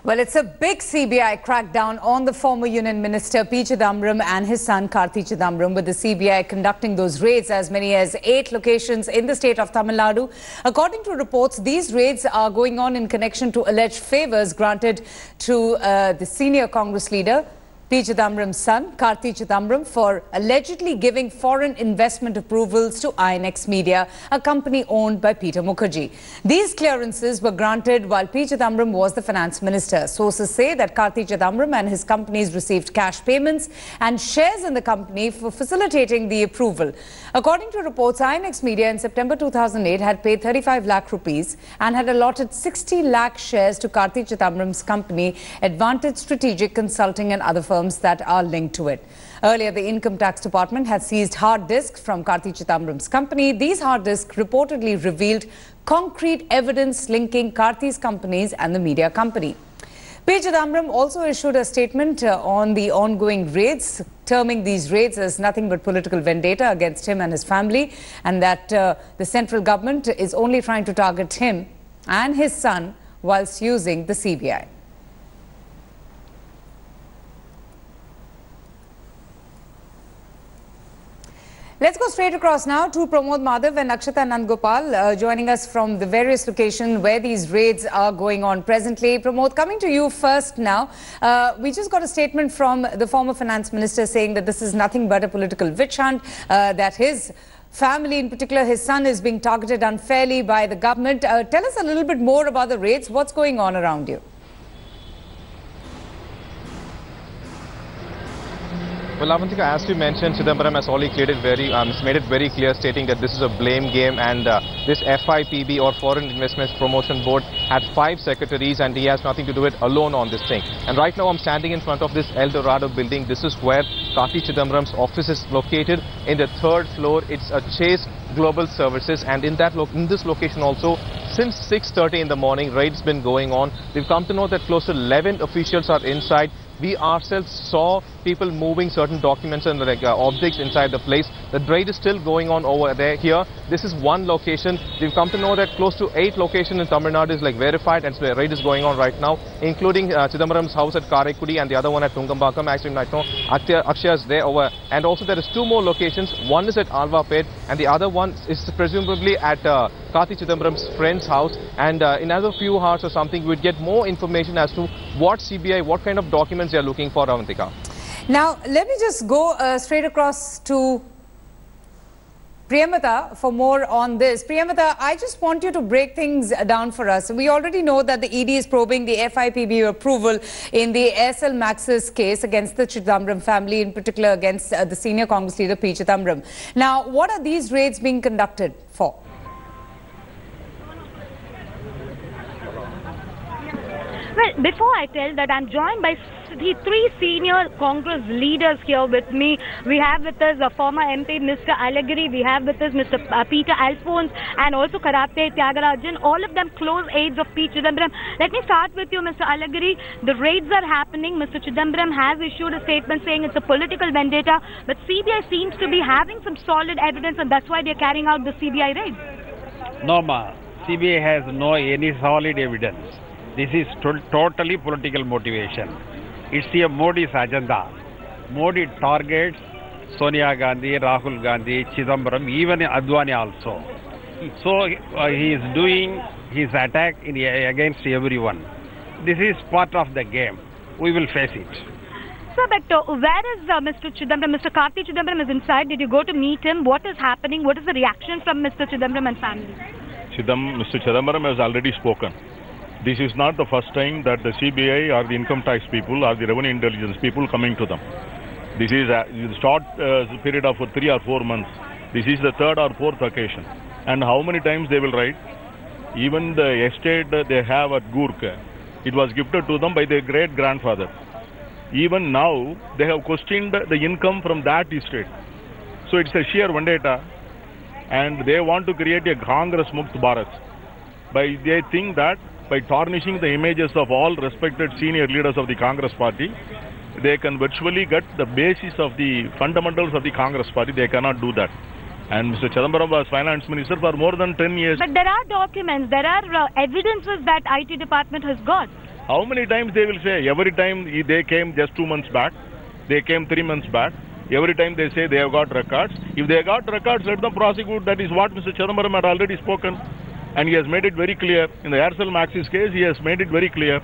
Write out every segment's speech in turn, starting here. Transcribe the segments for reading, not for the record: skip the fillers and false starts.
Well, it's a big CBI crackdown on the former Union Minister P Chidambaram and his son Karti Chidambaram, with the CBI conducting those raids as many as 8 locations in the state of Tamil Nadu. According to reports, these raids are going on in connection to alleged favours granted to the senior Congress leader P Chidambaram's son, Karti Chidambaram, for allegedly giving foreign investment approvals to INX Media, a company owned by Peter Mukherjea. These clearances were granted while P Chidambaram was the finance minister. Sources say that Karti Chidambaram and his companies received cash payments and shares in the company for facilitating the approval. According to reports, INX Media in September 2008 had paid 35 lakh rupees and had allotted 60 lakh shares to Karti Chidambaram's company, Advantage Strategic Consulting, and other firms that are linked to it. Earlier, the Income Tax Department had seized hard disks from Karti Chidambaram's company. These hard disks reportedly revealed concrete evidence linking Karti's companies and the media company. P Chidambaram also issued a statement on the ongoing raids, terming these raids as nothing but political vendetta against him and his family, and that the central government is only trying to target him and his son whilst using the CBI. Let's go straight across now to Pramod Madhav and Akshata Nandgopal joining us from the various locations where these raids are going on presently. Pramod, coming to you first now. We just got a statement from the former finance minister saying that this is nothing but a political witch hunt, that his family, in particular his son, is being targeted unfairly by the government. Tell us a little bit more about the raids. What's going on around you? Well, Avantika, as you mentioned, Chidambaram has already made it very clear, stating that this is a blame game, and this FIPB or Foreign Investment Promotion Board had 5 secretaries, and he has nothing to do it alone on this thing. And right now I'm standing in front of this El Dorado building. This is where Karti Chidambaram's office is located in the 3rd floor. It's a Chase Global Services, and in this location also, since 6:30 in the morning, raid's been going on. We've come to know that close to 11 officials are inside. We ourselves saw people moving certain documents and objects inside the place. The raid is still going on over there. Here, this is one location. We've come to know that close to 8 locations in Tamil Nadu is verified, and the raid is going on right now, including Chidambaram's house at Karaikudi and the other one at Tungambakam. Actually, right now, Akshay is there over. And also there is 2 more locations. One is at Alvapet and the other one is presumably at Karti Chidambaram's friend's house. And in another few hours or something, we'd get more information as to what CBI, what kind of documents they are looking for, Avantika. Now, let me just go straight across to Priyamata for more on this. Priyamata, I just want you to break things down for us. We already know that the ED is probing the FIPB approval in the SL Maxis case against the Chidambaram family, in particular against the senior Congress leader P Chidambaram. Now, what are these raids being conducted for? Well, before I tell that, I'm joined by the 3 senior Congress leaders here with me. We have with us former MP Mr. Alagiri, we have with us Mr. Peter Alphonse, and also Karate Tyagarajan, all of them close aides of P Chidambaram. Let me start with you, Mr. Alagiri. The raids are happening. Mr. Chidambaram has issued a statement saying it's a political vendetta, but CBI seems to be having some solid evidence, and that's why they're carrying out the CBI raid. No, ma. CBI has no any solid evidence. This is totally political motivation. It's a Modi's agenda. Modi targets Sonia Gandhi, Rahul Gandhi, Chidambaram, even Advani also. So he is doing his attack against everyone. This is part of the game. We will face it. Sir, but where is Mr. Chidambaram? Mr. Karti Chidambaram is inside. Did you go to meet him? What is happening? What is the reaction from Mr. Chidambaram and family? Mr. Chidambaram has already spoken. This is not the first time that the CBI or the income tax people or the revenue intelligence people coming to them. This is a short period of 3 or 4 months. This is the 3rd or 4th occasion. And how many times they will write? Even the estate they have at Gurkha, it was gifted to them by their great-grandfather. Even now, they have questioned the income from that estate. So it's a sheer vendetta, and they want to create a Congress Mukt Bharat. They think that by tarnishing the images of all respected senior leaders of the Congress party, they can virtually get the basis of the fundamentals of the Congress party. They cannot do that. And Mr. Chidambaram was finance minister for more than 10 years. But there are documents, there are evidences that IT department has got. How many times they will say? Every time they came just 2 months back, they came 3 months back. Every time they say they have got records. If they got records, let them prosecute. That is what Mr. Chidambaram had already spoken. And he has made it very clear. In the Aircel Maxis case, he has made it very clear.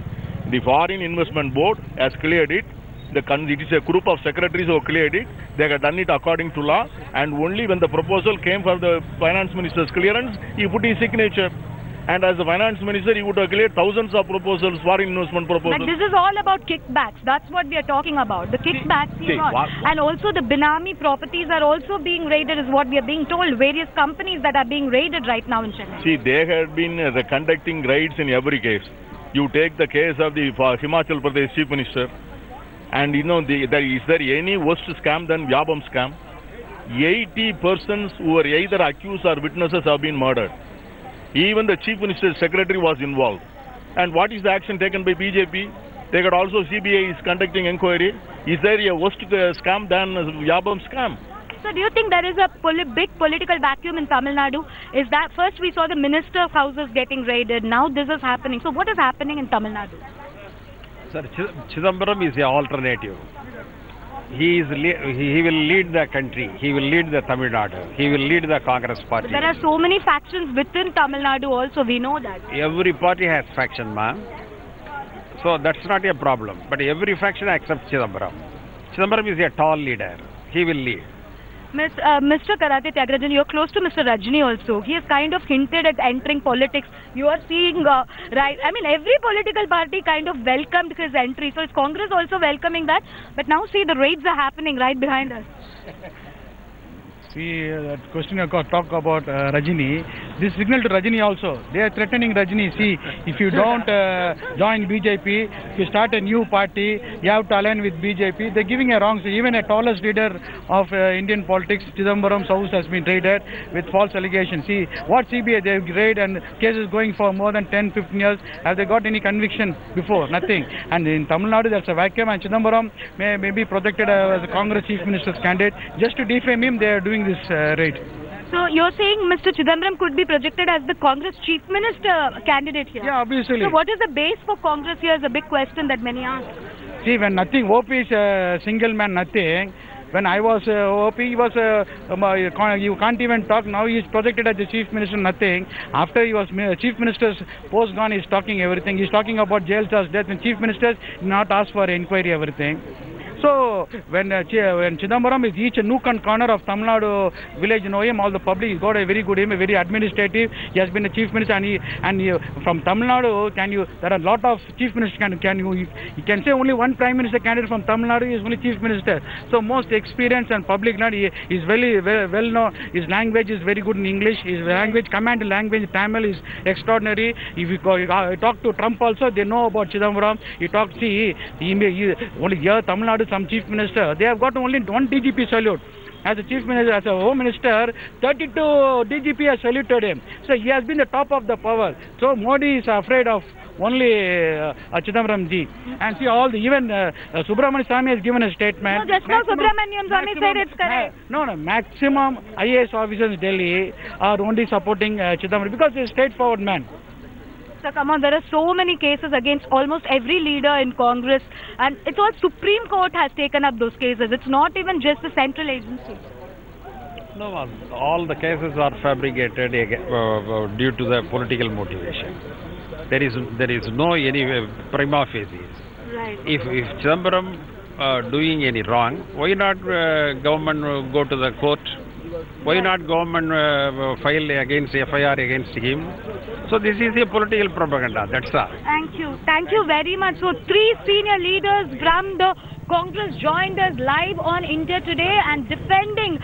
The Foreign Investment Board has cleared it. It is a group of secretaries who cleared it. They have done it according to law. And only when the proposal came for the finance minister's clearance, he put his signature. And as the finance minister, he would have cleared thousands of proposals, foreign investment proposals. But this is all about kickbacks. That's what we are talking about. The kickbacks. And also the Binami properties are also being raided, is what we are being told. Various companies that are being raided right now in Chennai. See, they have been conducting raids in every case. You take the case of the Himachal Pradesh Chief Minister. And you know, is there any worse scam than Vyabam scam? 80 persons who were either accused or witnesses have been murdered. Even the Chief Minister's secretary was involved. And what is the action taken by BJP? They got also CBI is conducting inquiry. Is there a worse scam than Vyabam scam? So do you think there is a big political vacuum in Tamil Nadu? Is that first we saw the minister's houses getting raided, now this is happening. So what is happening in Tamil Nadu? Sir, Chidambaram is the alternative. He will lead the country. He will lead the Tamil Nadu. He will lead the Congress party. But there are so many factions within Tamil Nadu also. We know that. Every party has faction, ma'am. So that's not a problem. But every faction accepts Chidambaram. Chidambaram is a tall leader. He will lead. Mr. Karati Tyagarajan, you're close to Mr. Rajni also. He has kind of hinted at entering politics. You are seeing, right, I mean, every political party kind of welcomed his entry. So is Congress also welcoming that? But now see, the raids are happening right behind us. See, that question you talk about Rajini, this signal to Rajini also. They are threatening Rajini. See, if you don't join BJP, if you start a new party, you have to align with BJP. They're giving a wrong. Even a tallest leader of Indian politics, Chidambaram's house has been raided with false allegations. See, what CBI, they've raided and cases going for more than 10-15 years. Have they got any conviction before? Nothing. And in Tamil Nadu, there's a vacuum, and Chidambaram may be projected as a Congress Chief Minister's candidate. Just to defame him, they are doing this raid. So you're saying Mr. Chidambaram could be projected as the Congress Chief Minister candidate here? Yeah, obviously. So what is the base for Congress here is a big question that many ask. See, when nothing, OP is a single man, nothing. When I was OP, he was, you can't even talk. Now he is projected as the Chief Minister, nothing. After he was Chief Minister's post gone, he's talking everything. He's talking about jail charge, death. When Chief Ministers not ask for inquiry, everything. So, when Chidambaram is each nook and corner of Tamil Nadu village, know him, all the public, he's got a very good aim, a very administrative. He has been a chief minister, and from Tamil Nadu, there are a lot of chief ministers. You can say only one prime minister candidate from Tamil Nadu is only chief minister. So, most experienced and public, he is very well known. His language is very good in English. His language, command language, Tamil is extraordinary. If you talk to Trump also, they know about Chidambaram. You talk, see, only here, Tamil Nadu, some chief minister, they have got only one DGP salute. As a chief minister, as a home minister, 32 DGP has saluted him. So he has been the top of the power. So Modi is afraid of only Chidambaram ji. And see, even Subramanian Swamy has given a statement. No, just now Subramanian Swamy said it's correct. No, maximum IAS officers in Delhi are only supporting Chidambaram because he's a straightforward man. So come on, there are so many cases against almost every leader in Congress, and it's all Supreme Court has taken up those cases. It's not even just the central agency. No, all the cases are fabricated due to the political motivation. There is no any prima facie. Right. If Chidambaram doing any wrong, why not government go to the court? Why not government file against FIR against him? So this is a political propaganda, that's all. Thank you. Thank you very much. So 3 senior leaders from the Congress joined us live on India Today and defending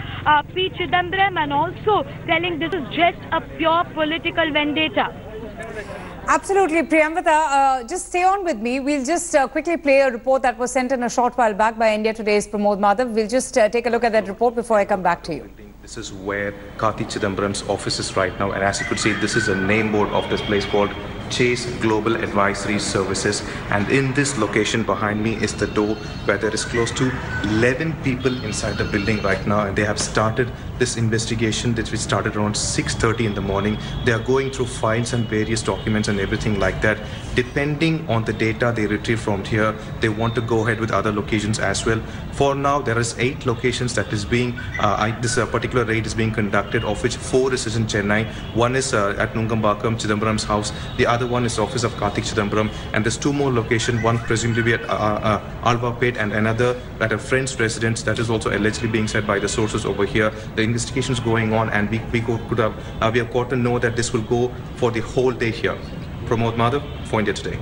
P Chidambaram and also telling this is just a pure political vendetta. Absolutely, Priyamvata. Just stay on with me. We'll just quickly play a report that was sent in a short while back by India Today's Pramod Madhav. We'll just take a look at that report before I come back to you. This is where Karti Chidambaram's office is right now, and as you could see, this is a name board of this place called Chase Global Advisory Services, and in this location behind me is the door where there is close to 11 people inside the building right now, and they have started this investigation that we started around 6:30 in the morning. They are going through files and various documents and everything like that. Depending on the data they retrieve from here, they want to go ahead with other locations as well. For now, there is 8 locations that is being, this particular raid is being conducted, of which 4 is in Chennai. One is at Nungambakam, Chidambaram's house. The other one is office of Karti Chidambaram. And there's 2 more locations, one presumably at Alvapet and another at a friend's residence that is also allegedly being said by the sources over here. The investigation is going on, and we have got to know that this will go for the whole day here. Pramod Madhav for India Today.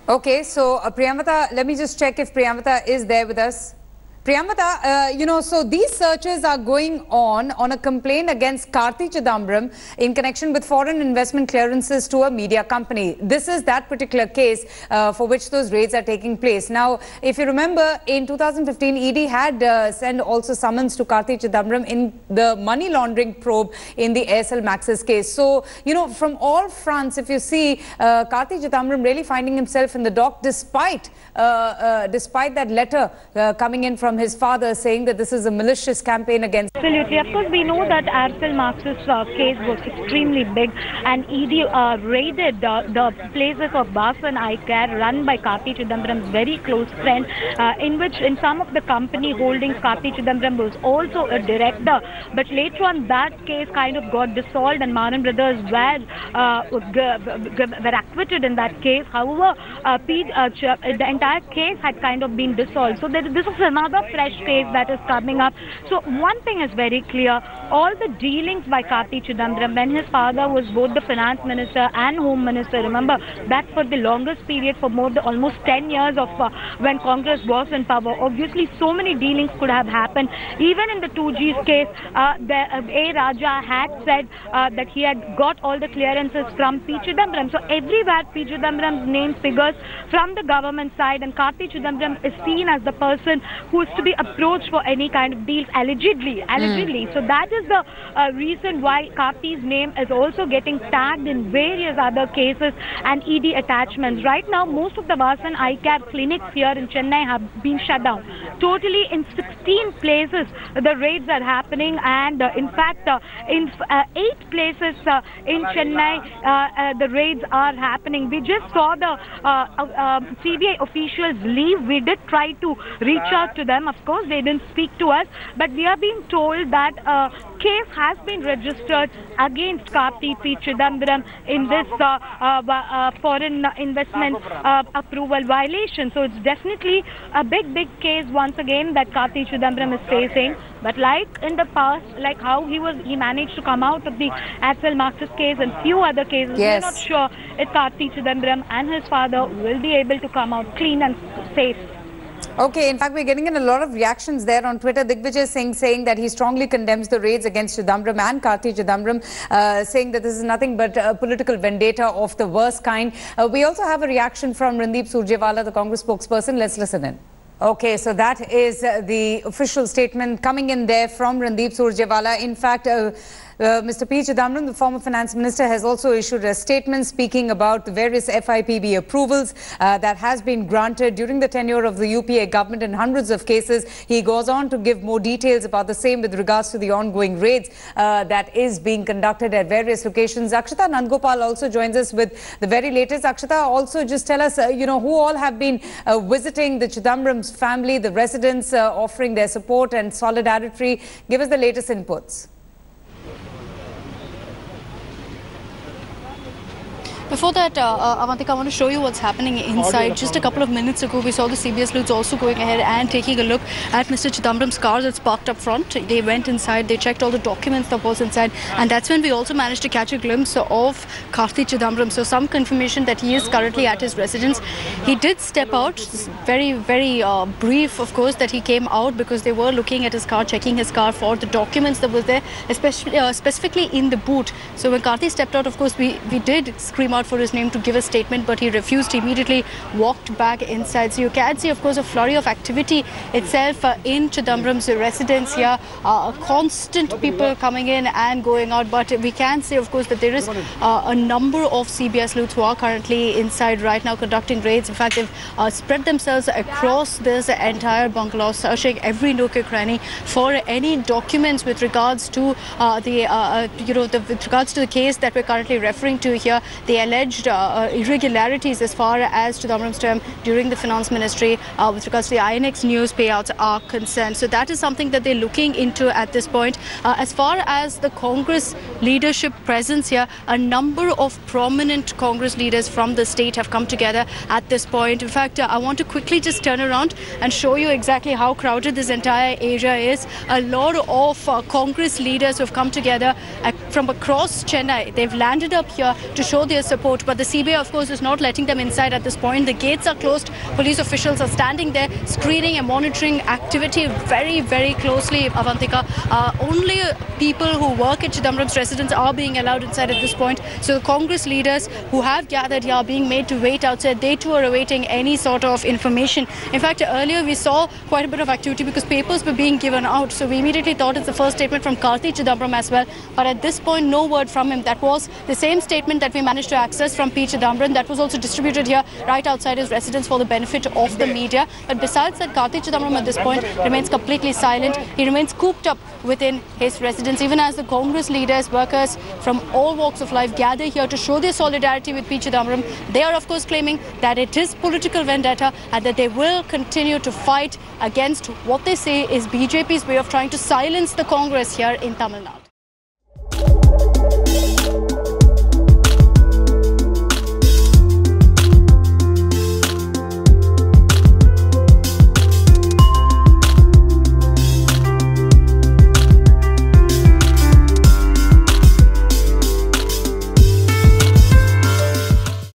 Okay, so Priyamvada, let me just check if Priyamvada is there with us. Priyamvada, so these searches are going on a complaint against Karti Chidambaram in connection with foreign investment clearances to a media company. This is that particular case for which those raids are taking place. Now, if you remember, in 2015, ED had sent also summons to Karti Chidambaram in the money laundering probe in the Aircel Maxis case. So, from all fronts, if you see Karti Chidambaram really finding himself in the dock despite that letter coming in from his father saying that this is a malicious campaign against. Absolutely. Of course, we know that Aircel Maxis case was extremely big, and ED raided the places of Bas and iCare run by Karti Chidambaram's very close friend, in some of the company holdings, Karti Chidambaram was also a director. But later on, that case kind of got dissolved, and Maran brothers were acquitted in that case. However, the entire case had kind of been dissolved. So this is another fresh case that is coming up. So one thing is very clear, all the dealings by Karti Chidambaram when his father was both the finance minister and home minister, remember that for the longest period, for almost 10 years of when Congress was in power, obviously so many dealings could have happened. Even in the 2G's case, A. Raja had said that he had got all the clearances from P Chidambaram. So everywhere P Chidambaram's name figures from the government side, and Karti Chidambaram is seen as the person who is to be approached for any kind of deals, allegedly. So that is the reason why Karti's name is also getting tagged in various other cases and ED attachments. Right now, most of the Vasan eye care clinics here in Chennai have been shut down. Totally in 16 places, the raids are happening, and in fact, in 8 places in Chennai, the raids are happening. We just saw the CBI officials leave. We did try to reach out to them. Of course, they didn't speak to us, but we are being told that case has been registered against Karti P Chidambaram in this foreign investment approval violation. So it's definitely a big case once again that Karti Chidambaram is facing. But like in the past, like how he managed to come out of the Aircel Maxis case and few other cases, yes, we are not sure if Karti Chidambaram and his father will be able to come out clean and safe. Okay, in fact, we're getting in a lot of reactions there on Twitter. Digvijay Singh saying that he strongly condemns the raids against Chidambaram and Karti Chidambaram, saying that this is nothing but a political vendetta of the worst kind. We also have a reaction from Randeep Surjewala, the Congress spokesperson. Let's listen in. Okay, so that is the official statement coming in there from Randeep Surjewala. In fact, Mr. P Chidambaram, the former finance minister, has also issued a statement speaking about the various FIPB approvals that has been granted during the tenure of the UPA government in hundreds of cases. He goes on to give more details about the same with regards to the ongoing raids that is being conducted at various locations. Akshita Nandgopal also joins us with the very latest. Akshita, also just tell us, who all have been visiting the Chidambaram's family, the residents offering their support and solidarity. Give us the latest inputs. Before that, Avantika, I want to show you what's happening inside. Just a couple of minutes ago, we saw the CBS sleuths also going ahead and taking a look at Mr. Chidambaram's car that's parked up front. They went inside, they checked all the documents that was inside, and that's when we also managed to catch a glimpse of Karti Chidambaram. So some confirmation that he is currently at his residence. He did step out, very brief, of course, that he came out because they were looking at his car, checking his car for the documents that was there, especially specifically in the boot. So when Karti stepped out, of course, we did scream out for his name to give a statement, but he refused. He immediately walked back inside. So you can see, of course, a flurry of activity itself in Chidambaram's residence here. Constant people coming in and going out, but we can see, of course, that there is a number of CBI sleuths who are currently inside right now conducting raids. In fact, they've spread themselves across this entire bungalow, searching every nook and cranny for any documents with regards to with regards to the case that we're currently referring to here, the alleged irregularities as far as Chidambaram's term during the finance ministry with regards to the INX news payouts are concerned. So that is something that they're looking into at this point. As far as the Congress leadership presence here, a number of prominent Congress leaders from the state have come together at this point. In fact, I want to quickly just turn around and show you exactly how crowded this entire area is. A lot of Congress leaders have come together from across Chennai. They've landed up here to show their support, but the CBI, of course, is not letting them inside at this point. The gates are closed. Police officials are standing there screening and monitoring activity very, very closely, Avantika. Only people who work at Chidambaram's residence are being allowed inside at this point. So the Congress leaders who have gathered here are being made to wait outside. They too are awaiting any sort of information. In fact, earlier we saw quite a bit of activity because papers were being given out. So we immediately thought it's the first statement from Karti Chidambaram as well. But at this point, no word from him. That was the same statement that we managed to access from P Chidambaram. That was also distributed here right outside his residence for the benefit of the media. But besides that, Karti Chidambaram at this point remains completely silent. He remains cooped up within his residence, even as the Congress leaders, workers from all walks of life gather here to show their solidarity with P Chidambaram. They are, of course, claiming that it is political vendetta and that they will continue to fight against what they say is BJP's way of trying to silence the Congress here in Tamil Nadu.